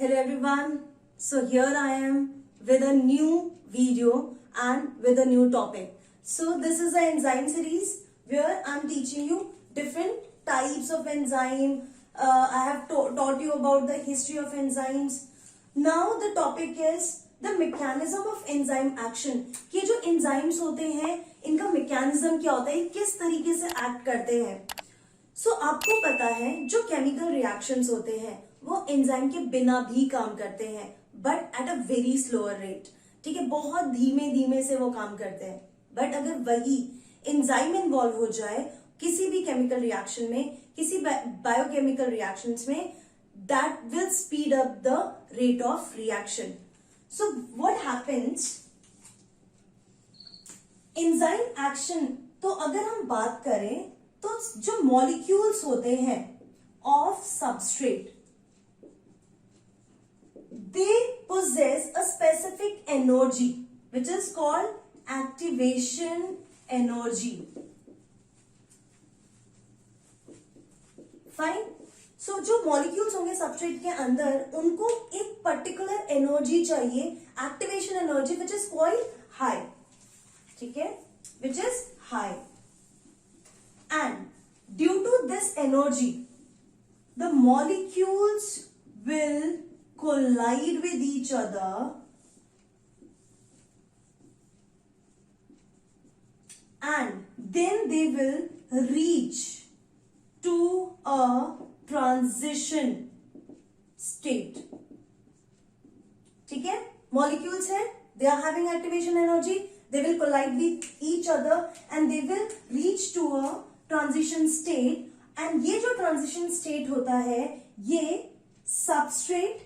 Hello everyone. So here I am with a new video and with a new topic. So this is an enzyme series where I'm teaching you different types of enzyme. I have taught you about the history of enzymes. Now the topic is the mechanism of enzyme action. कि जो enzymes होते हैं इनका mechanism क्या होता है, किस तरीके से act करते हैं. So आपको पता है जो chemical reactions होते हैं वो एंजाइम के बिना भी काम करते हैं but at a very slower rate. ठीक है, बहुत धीमे धीमे से वो काम करते हैं. बट अगर वही एंजाइम इन्वॉल्व हो जाए किसी भी केमिकल रिएक्शन में, किसी बायोकेमिकल रिएक्शंस में, that will speed up the rate of reaction. So what happens enzyme action. तो अगर हम बात करें तो जो मॉलिक्यूल्स होते हैं of substrate, they possess a specific energy which is called activation energy. Fine. So जो molecules होंगे substrate के अंदर उनको एक particular energy चाहिए, activation energy which is quite high. ठीक है, which is high. And due to this energy the molecules will collide with each other and then they will reach to a transition state. ठीक है, molecules है, they are having activation energy, they will collide with each other and they will reach to a transition state. and ये जो transition state होता है ये substrate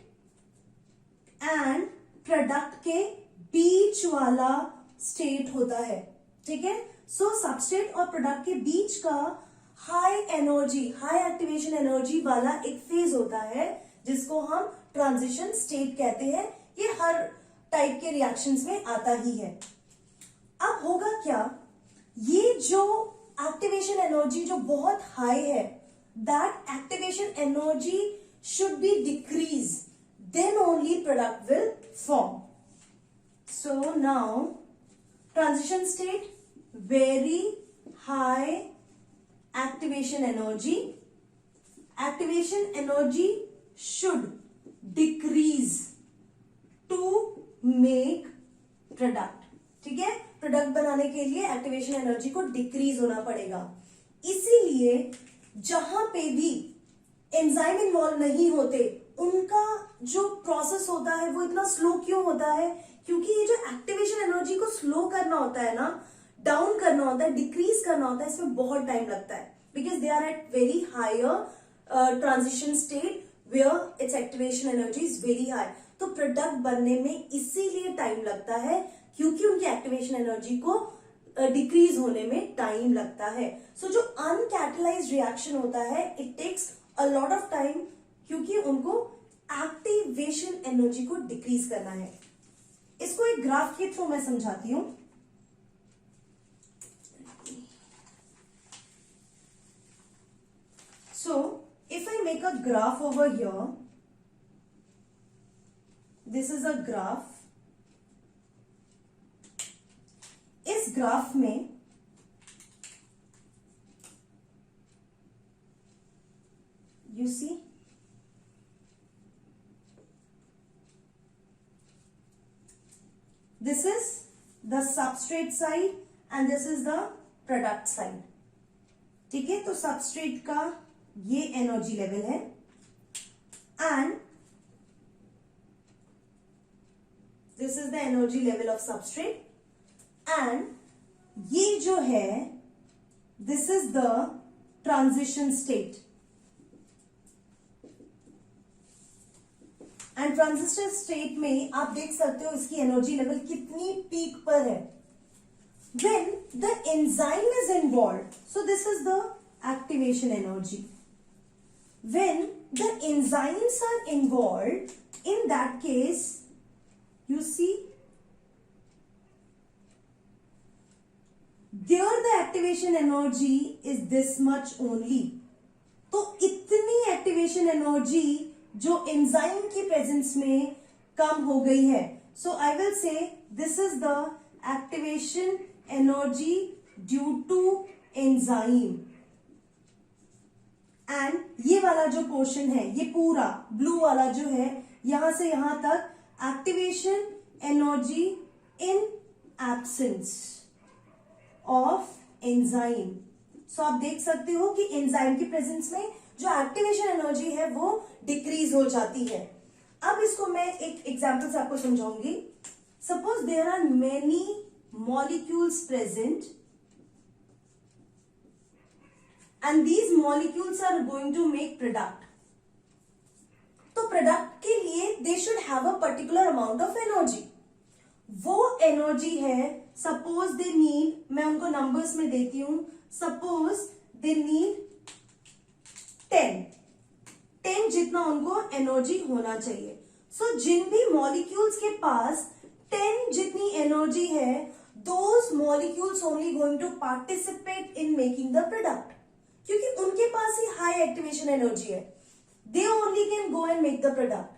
and product के बीच वाला स्टेट होता है. ठीक है, सो सबस्ट्रेट और प्रोडक्ट के बीच का high energy, high activation energy वाला एक फेज होता है जिसको हम ट्रांजिशन स्टेट कहते हैं. ये हर टाइप के रिएक्शंस में आता ही है. अब होगा क्या, ये जो एक्टिवेशन एनर्जी जो बहुत हाई है, that activation energy should be decrease, then only product will form. So now transition state, very high activation energy. Activation energy should decrease to make product. ठीक है, प्रोडक्ट बनाने के लिए एक्टिवेशन एनर्जी को decrease होना पड़ेगा. इसीलिए जहां पे भी एंजाइम इन्वॉल्व नहीं होते उनका जो प्रोसेस होता है वो इतना स्लो क्यों होता है, क्योंकि ये जो एक्टिवेशन एनर्जी को स्लो करना होता है ना, डाउन करना होता है, डिक्रीज करना होता है, इसमें बहुत टाइम लगता है. Because they are at very higher transition state where its activation energy is very high. तो प्रोडक्ट बनने में इसीलिए टाइम लगता है क्योंकि उनकी एक्टिवेशन एनर्जी को डिक्रीज होने में टाइम लगता है. सो जो अनकैटलाइज्ड रिएक्शन होता है it takes a lot of time क्योंकि उनको एक्टिवेशन एनर्जी को डिक्रीज करना है. इसको एक ग्राफ के थ्रू मैं समझाती हूं. So if I make a graph over here, this is a graph. इस ग्राफ में you see this is the substrate side and this is the product side. ठीक है, तो substrate का ये एनर्जी लेवल है and this is the energy level of substrate and ये जो है this is the transition state. And transistor state में आप देख सकते हो इसकी एनर्जी लेवल कितनी पीक पर है. When the enzyme is involve, so this is the activation energy. When the enzymes are involve, in that case you see there the activation energy is this much only. तो इतनी activation energy जो enzyme की presence में कम हो गई है. So I will say this is the activation energy due to enzyme. And ये वाला जो पोर्शन है, ये पूरा ब्लू वाला जो है, यहां से यहां तक activation energy in absence of enzyme. So आप देख सकते हो कि एंजाइम की प्रेजेंस में जो एक्टिवेशन एनर्जी है वो डिक्रीज हो जाती है. अब इसको मैं एक एग्जांपल से आपको समझाऊंगी. Suppose there are many molecules present and these molecules are going to make product. तो प्रोडक्ट के लिए they should have a particular amount of energy. वो एनर्जी है, सपोज दे नीड, मैं उनको नंबर्स में देती हूं, सपोज दे नीड 10 जितना उनको एनर्जी होना चाहिए. सो जिन भी मॉलिक्यूल्स के पास 10 जितनी एनर्जी है, those molecules only going to participate in making the product. क्योंकि उनके पास ही हाई एक्टिवेशन एनर्जी है, they only can go and make the product.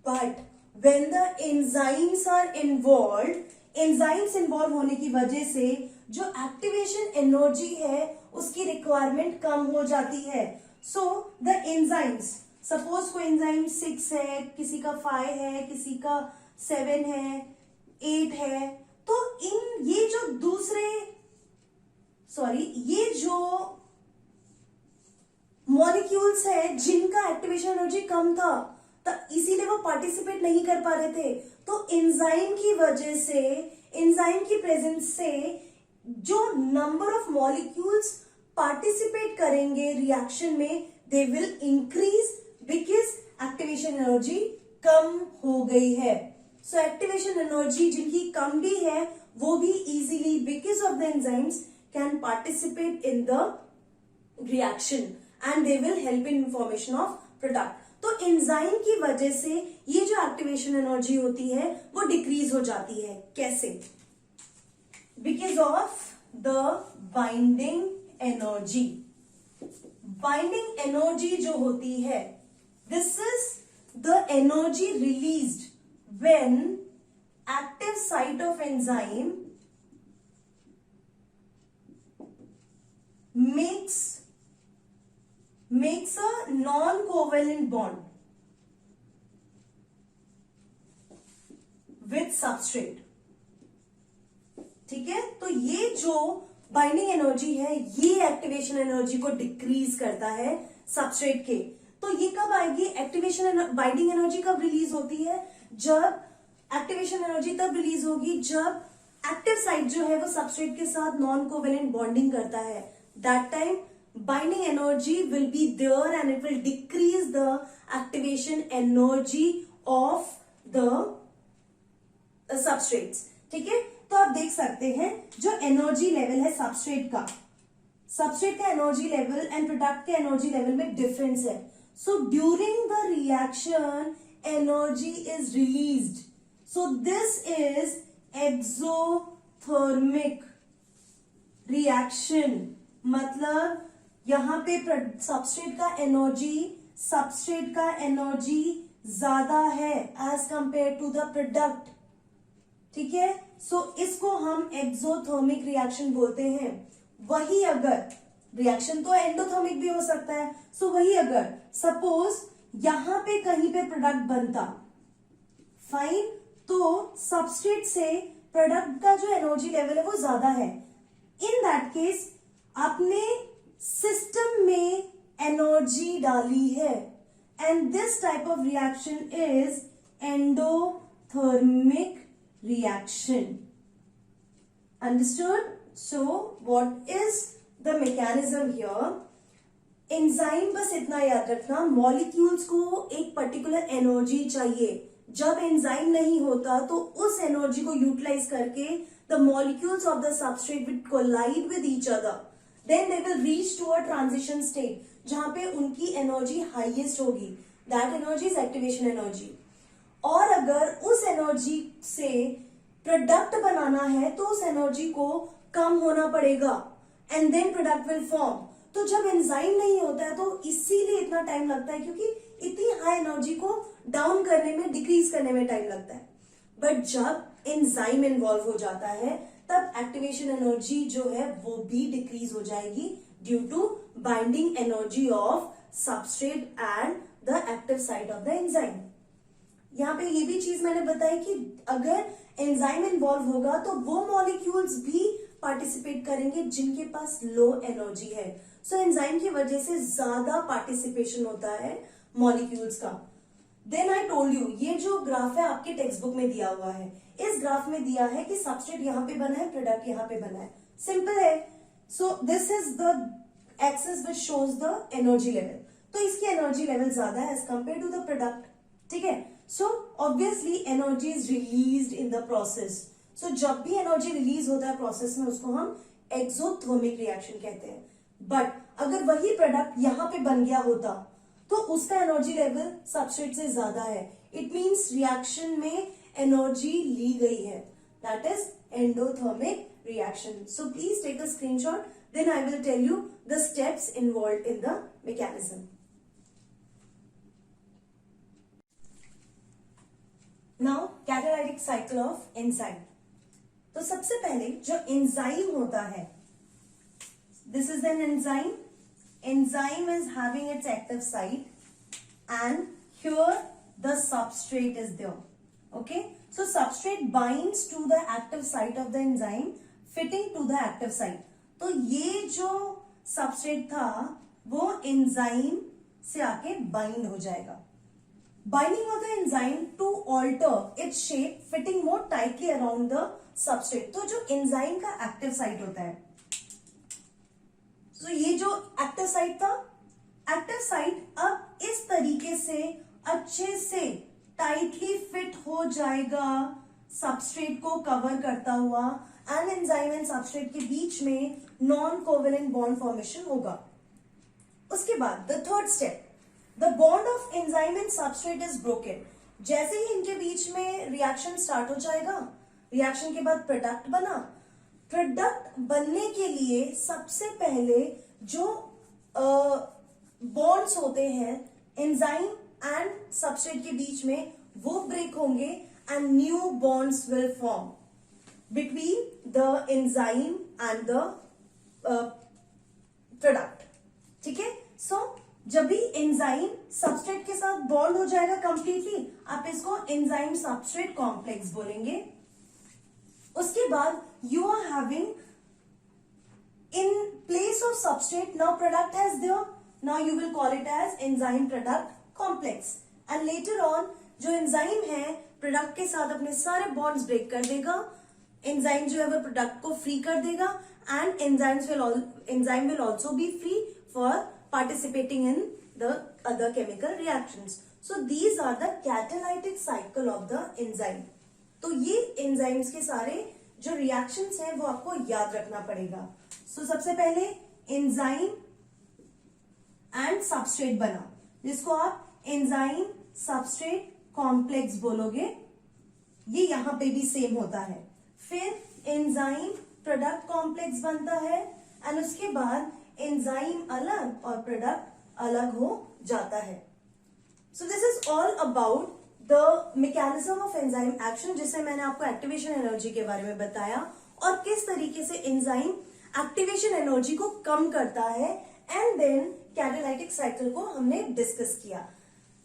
But when the enzymes are involve, enzymes involve होने की वजह से जो एक्टिवेशन एनर्जी है उसकी रिक्वायरमेंट कम हो जाती है. सो द एंजाइम्स, सपोज कोई एंजाइम 6 है, किसी का 5 है, किसी का 7 है, 8 है, तो ये जो मॉलिक्यूल्स है जिनका एक्टिवेशन एनर्जी कम था, तो इसीलिए वो पार्टिसिपेट नहीं कर पा रहे थे. तो एंजाइम की वजह से, एंजाइम की प्रेजेंस से जो नंबर ऑफ मॉलिक्यूल्स पार्टिसिपेट करेंगे रिएक्शन में, they will increase because activation energy कम हो गई है. सो एक्टिवेशन एनर्जी जिनकी कम भी है वो भी easily because of the enzymes can participate in the reaction and they will help in formation of product. तो एंजाइम की वजह से ये जो एक्टिवेशन एनर्जी होती है वो डिक्रीज हो जाती है. कैसे? Because of the binding energy. Binding energy जो होती है, this is the energy released when active site of enzyme makes a non-covalent bond with substrate. ठीक है, तो ये जो बाइंडिंग एनर्जी है ये एक्टिवेशन एनर्जी को डिक्रीज करता है सबस्ट्रेट के. तो ये कब आएगी एक्टिवेशन, बाइंडिंग एनर्जी कब रिलीज होती है? जब एक्टिवेशन एनर्जी तब रिलीज होगी जब एक्टिव साइट जो है वो सबस्ट्रेट के साथ नॉन कोवेलेंट बॉन्डिंग करता है. That time binding energy will be there and it will decrease the activation energy of the substrates. ठीक है, तो आप देख सकते हैं जो एनर्जी लेवल है सबस्ट्रेट का एनर्जी लेवल एंड प्रोडक्ट के एनर्जी लेवल में डिफरेंस है. So during the reaction energy is released. So this is exothermic reaction. मतलब यहां पे सबस्ट्रेट का एनर्जी ज्यादा है as compare to the product. ठीक है, सो इसको हम एक्सोथर्मिक रिएक्शन बोलते हैं. वही अगर रिएक्शन तो एंडोथर्मिक भी हो सकता है. सो वही अगर सपोज यहां पे कहीं पे प्रोडक्ट बनता, फाइन, तो सबस्ट्रेट से प्रोडक्ट का जो एनर्जी लेवल है वो ज्यादा है. इन दैट केस आपने सिस्टम में एनर्जी डाली है and this type of reaction is endothermic reaction. Understood? So what is the mechanism here? Enzyme, बस इतना याद रखना, मॉलिक्यूल्स को एक पर्टिकुलर एनर्जी चाहिए. जब एंजाइम नहीं होता तो उस एनर्जी को यूटिलाइज करके the molecules of the substrate will collide with each other. Then they will reach to a transition state जहां पे उनकी एनर्जी हाईएस्ट होगी. That energy is activation energy. और अगर उस एनर्जी से प्रोडक्ट बनाना है तो उस एनर्जी को कम होना पड़ेगा and then product will form. तो जब एंजाइम नहीं होता है तो इसीलिए इतना टाइम लगता है, क्योंकि इतनी हाई एनर्जी को डाउन करने में, डिक्रीज करने में टाइम लगता है। बट जब एंजाइम इन्वॉल्व हो जाता है तब एक्टिवेशन एनर्जी जो है वो भी डिक्रीज हो जाएगी due to binding energy of substrate and the active site of the enzyme. यहाँ पे ये भी चीज मैंने बताई कि अगर एंजाइम इन्वॉल्व होगा तो वो मॉलिक्यूल्स भी पार्टिसिपेट करेंगे जिनके पास लो एनर्जी है। सो एंजाइम की वजह से ज्यादा पार्टिसिपेशन होता है मॉलिक्यूल्स का। देन आई टोल्ड यू, ये जो ग्राफ है आपके टेक्स्ट बुक में दिया हुआ है, इस ग्राफ में दिया है कि सबस्ट्रेट यहाँ पे बना है, प्रोडक्ट यहाँ पे बना है, सिंपल है। So this is the axis which shows the energy level, तो इसकी एनर्जी लेवल ज्यादा है as compare to the product, ठीक है। So obviously energy is released in the process. So जब भी एनर्जी रिलीज होता है प्रोसेस में उसको हम एक्सोथर्मिक रिएक्शन कहते हैं। बट अगर वही प्रोडक्ट यहाँ पे बन गया होता तो उसका एनर्जी लेवल सबस्ट्रेट से ज्यादा है, इट मीन्स रिएक्शन में एनर्जी ली गई है, that is endothermic reaction. So please take a screenshot, then I will tell you the steps involve in the mechanism. Now catalytic cycle of enzyme. तो सबसे पहले जो एंजाइम होता है, this is an enzyme, enzyme is having its active site and here the substrate is there, okay. So substrate binds to the active site of the enzyme fitting to the active site। तो ये जो substrate था वो enzyme से आके bind हो जाएगा। Binding of the enzyme to alter its shape fitting more tightly around the substrate। तो जो enzyme का active site होता है, तो ये जो एक्टिव साइट था, एक्टिव साइट अब इस तरीके से अच्छे से टाइटली फिट हो जाएगा सबस्ट्रेट को कवर करता हुआ, एंड एंजाइम एंड सबस्ट्रेट के बीच में नॉन कोवेलेंट बॉन्ड फॉर्मेशन होगा। उसके बाद the third step, the bond of enzyme and substrate is broken. जैसे ही इनके बीच में रिएक्शन स्टार्ट हो जाएगा, रिएक्शन के बाद प्रोडक्ट बना, प्रोडक्ट बनने के लिए सबसे पहले जो बॉन्ड्स होते हैं एंजाइम एंड सबस्ट्रेट के बीच में वो ब्रेक होंगे and new bonds will form between the enzyme and the product, ठीक है। सो जब भी एंजाइम सबस्ट्रेट के साथ बॉन्ड हो जाएगा कंप्लीटली, आप इसको एंजाइम सबस्ट्रेट कॉम्प्लेक्स बोलेंगे। उसके बाद you are having in place of substrate now product has there, now you will call it as enzyme product complex, and later on जो enzyme है प्रोडक्ट के साथ अपने सारे बॉन्ड्स ब्रेक कर देगा, एंजाइम जो है वो प्रोडक्ट को फ्री कर देगा, and enzyme will also be free for participating in the other chemical reactions. So these are the catalytic cycle of the enzyme. तो ये एंजाइम्स के सारे जो रिएक्शंस हैं वो आपको याद रखना पड़ेगा। सो सबसे पहले एंजाइम एंड सबस्ट्रेट बना, जिसको आप एंजाइम सबस्ट्रेट कॉम्प्लेक्स बोलोगे, ये यहां पे भी सेम होता है। फिर एंजाइम प्रोडक्ट कॉम्प्लेक्स बनता है, एंड उसके बाद एंजाइम अलग और प्रोडक्ट अलग हो जाता है। So this is all about the mechanism of enzyme action, जिससे मैंने आपको एक्टिवेशन एनर्जी के बारे में बताया और किस तरीके से एंजाइम एक्टिवेशन एनर्जी को कम करता है, एंड देन कैटालाइटिक साइकिल को हमने डिस्कस किया।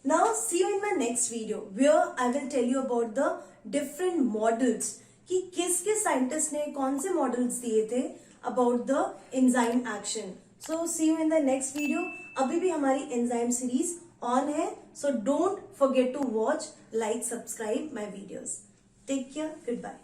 Now see you in my next video where I will tell you about the different models, कि किस किस साइंटिस्ट ने कौन से मॉडल्स दिए थे about the enzyme action. So see you in the next video. अभी भी हमारी एंजाइम सीरीज on है, so don't forget to watch, like, subscribe my videos. Take care, goodbye.